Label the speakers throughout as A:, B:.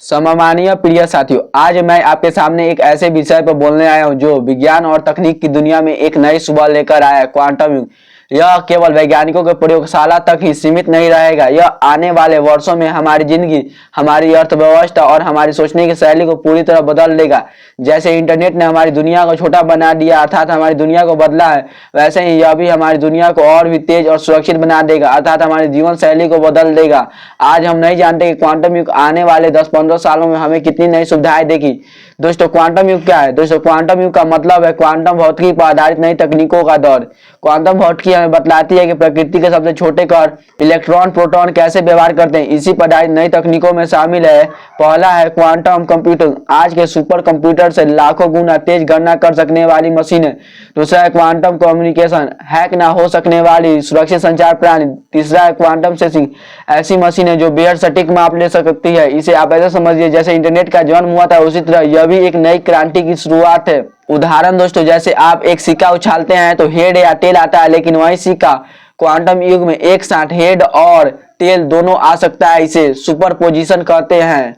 A: सम्मानीय प्रिय साथियों, आज मैं आपके सामने एक ऐसे विषय पर बोलने आया हूं जो विज्ञान और तकनीक की दुनिया में एक नई सुबह लेकर आया है, क्वांटम युग। यह केवल वैज्ञानिकों के प्रयोगशाला तक ही सीमित नहीं रहेगा। यह आने वाले वर्षों में हमारी जिंदगी, हमारी अर्थव्यवस्था और हमारी सोचने की शैली को पूरी तरह बदल देगा। जैसे इंटरनेट ने हमारी दुनिया को छोटा बना दिया, अर्थात हमारी दुनिया को बदला है, वैसे ही यह भी हमारी दुनिया को और भी तेज और सुरक्षित बना देगा, अर्थात हमारी जीवन शैली को बदल देगा। आज हम नहीं जानते कि क्वांटम युग आने वाले 10-15 सालों में हमें कितनी नई सुविधाएं देगी। दोस्तों, क्वांटम युग क्या है? दोस्तों, क्वांटम युग का मतलब है क्वांटम भौतिकी पर आधारित नई तकनीकों का दौर। क्वांटम भौतिकी हमें बतलाती है कि प्रकृति के सबसे छोटे कण इलेक्ट्रॉन, प्रोटॉन कैसे व्यवहार करते हैं। इसी पर आधारित नई तकनीकों में शामिल है, पहला है क्वांटम कंप्यूटिंग, आज के सुपर कंप्यूटर से लाखों गुना तेज गणना कर सकने वाली मशीनें। दूसरा है क्वांटम कम्युनिकेशन, हैक ना हो सकने वाली सुरक्षित संचार प्रणाली। तीसरा है क्वांटम सेंसिंग, ऐसी मशीनें जो बेहद सटीक माप ले सकती है। इसे आप ऐसे समझिए जैसे इंटरनेट का जन्म हुआ था, उसी तरह यह भी एक नई क्रांति की शुरुआत है। उदाहरण दोस्तों, जैसे आप एक सिक्का उछालते हैं तो हेड या टेल आता है, लेकिन वही सिक्का क्वांटम युग में एक साथ हेड और टेल दोनों आ सकता है। इसे सुपरपोजिशन कहते हैं।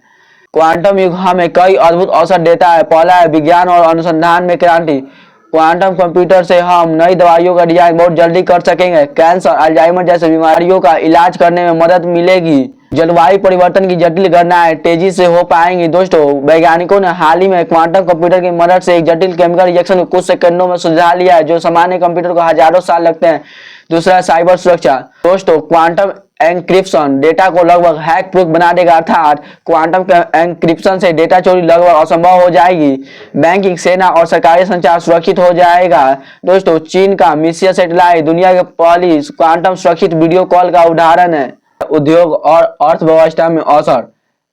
A: क्वांटम युग हमें कई अद्भुत अवसर देता है। पहला है विज्ञान और अनुसंधान में क्रांति। क्वांटम कंप्यूटर से हम नई दवाइयों का डिजाइन बहुत जल्दी कर सकेंगे। कैंसर, अल्जाइमर जैसे बीमारियों का इलाज करने में मदद मिलेगी। जलवायु परिवर्तन की जटिल गणनाएं तेजी से हो पाएंगी। दोस्तों, वैज्ञानिकों ने हाल ही में क्वांटम कंप्यूटर की मदद से एक जटिल केमिकल रिएक्शन को कुछ सेकंडों में सुलझा लिया है, जो सामान्य कंप्यूटर को हजारों साल लगते हैं। दूसरा है साइबर सुरक्षा। दोस्तों, क्वांटम एन्क्रिप्शन डेटा को लगभग हैक प्रूफ बना देगा, अर्थात क्वांटम एन्क्रिप्शन से डेटा चोरी लगभग असंभव हो जाएगी। बैंकिंग, सेना और सरकारी संचार सुरक्षित हो जाएगा। दोस्तों, चीन का मिसिया सैटेलाइट दुनिया के पहली क्वांटम सुरक्षित वीडियो कॉल का उदाहरण है। उद्योग और अर्थव्यवस्था में अवसर,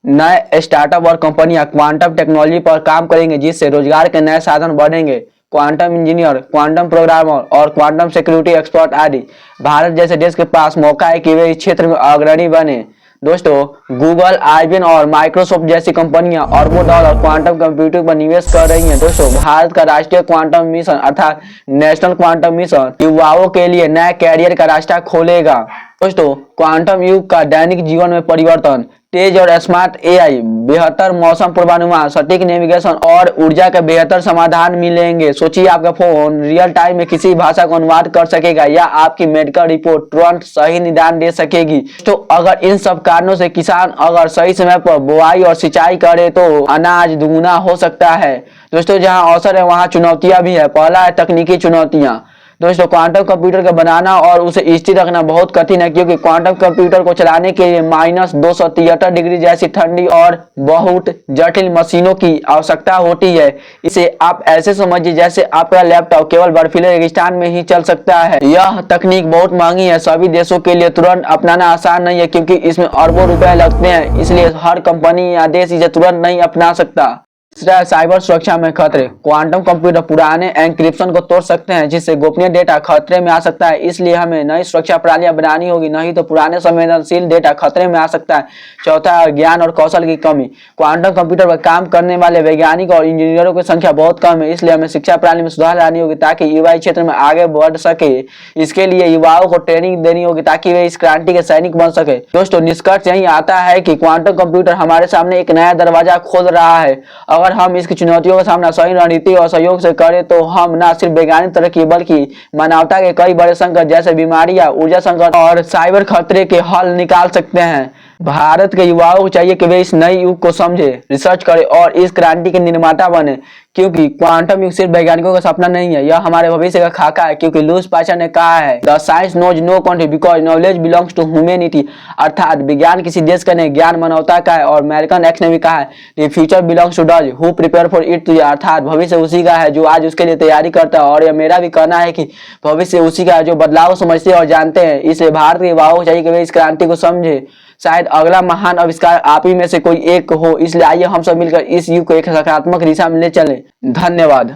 A: नए स्टार्टअप और कंपनियां क्वांटम टेक्नोलॉजी पर काम करेंगे, जिससे रोजगार के नए साधन बढ़ेंगे। क्वांटम इंजीनियर, क्वांटम प्रोग्रामर और क्वांटम सिक्योरिटी एक्सपर्ट आदि। भारत जैसे देश के पास मौका है कि वे इस क्षेत्र में अग्रणी बने। दोस्तों, गूगल, IBM और माइक्रोसॉफ्ट जैसी कंपनियां अरबों डॉलर क्वांटम कंप्यूटिंग पर निवेश कर रही हैं। दोस्तों, भारत का राष्ट्रीय क्वांटम मिशन अर्थात नेशनल क्वांटम मिशन युवाओं के लिए नए कैरियर का रास्ता खोलेगा। दोस्तों, क्वांटम युग का दैनिक जीवन में परिवर्तन, तेज और स्मार्ट AI, बेहतर मौसम पूर्वानुमान, सटीक नेविगेशन और ऊर्जा के बेहतर समाधान मिलेंगे। सोचिए, आपका फोन रियल टाइम में किसी भाषा को अनुवाद कर सकेगा या आपकी मेडिकल रिपोर्ट तुरंत सही निदान दे सकेगी। तो अगर इन सब कारणों से किसान अगर सही समय पर बुआई और सिंचाई करे तो अनाज दुगुना हो सकता है। दोस्तों, जहां अवसर है वहां चुनौतियां भी है। पहला है तकनीकी चुनौतियां। दोस्तों, क्वांटम कंप्यूटर का बनाना और उसे स्थिर रखना बहुत कठिन है, क्योंकि क्वांटम कंप्यूटर को चलाने के लिए -273 डिग्री जैसी ठंडी और बहुत जटिल मशीनों की आवश्यकता होती है। इसे आप ऐसे समझिए जैसे आपका लैपटॉप केवल बर्फीले रेगिस्तान में ही चल सकता है। यह तकनीक बहुत महंगी है, सभी देशों के लिए तुरंत अपनाना आसान नहीं है, क्योंकि इसमें अरबों रुपए लगते हैं। इसलिए हर कंपनी या देश इसे तुरंत नहीं अपना सकता। तीसरा, साइबर सुरक्षा में खतरे। क्वांटम कंप्यूटर पुराने एन्क्रिप्शन को तोड़ सकते हैं, जिससे गोपनीय डेटा खतरे में आ सकता है। इसलिए हमें नई सुरक्षा प्रणालियां बनानी होगी, नहीं तो पुराने संवेदनशील डेटा खतरे में आ सकता है। चौथा, ज्ञान और कौशल की कमी। क्वांटम कंप्यूटर पर काम करने वाले वैज्ञानिक और इंजीनियरों की संख्या बहुत कम है, इसलिए हमें शिक्षा प्रणाली में सुधार लानी होगी ताकि युवा क्षेत्र में आगे बढ़ सके। इसके लिए युवाओं को ट्रेनिंग देनी होगी ताकि वे इस क्रांति के सैनिक बन सके। दोस्तों, निष्कर्ष यही आता है कि क्वांटम कंप्यूटर हमारे सामने एक नया दरवाजा खोल रहा है। अगर हम इसकी चुनौतियों का सामना सही रणनीति और सहयोग से करें तो हम न सिर्फ वैज्ञानिक तरक्की बल्कि मानवता के कई बड़े संकट जैसे बीमारियां, ऊर्जा संकट और साइबर खतरे के हल निकाल सकते हैं। भारत के युवाओं को चाहिए कि वे इस नए युग को समझे, रिसर्च करें और इस क्रांति के निर्माता बने, क्योंकि क्वांटम युग सिर्फ वैज्ञानिकों का सपना नहीं है, यह हमारे भविष्य का खाका है। क्योंकि लुईस पास्चर ने कहा है, the science knows no country because knowledge belongs to humanity, अर्थात विज्ञान किसी देश का नहीं, ज्ञान मानवता का है। और अमेरिकन एक्स ने भी कहा है, the future belongs to those who prepare for it, अर्थात भविष्य उसी का है जो आज उसके लिए तैयारी करता है। और यह मेरा भी कहना है कि भविष्य उसी का है जो बदलाव को समझते और जानते हैं। इसलिए भारत के युवाओं को चाहिए कि वे इस क्रांति को समझे। शायद अगला महान आविष्कार आप ही में से कोई एक हो, इसलिए आइए हम सब मिलकर इस युग को एक सकारात्मक दिशा में ले चलें। धन्यवाद।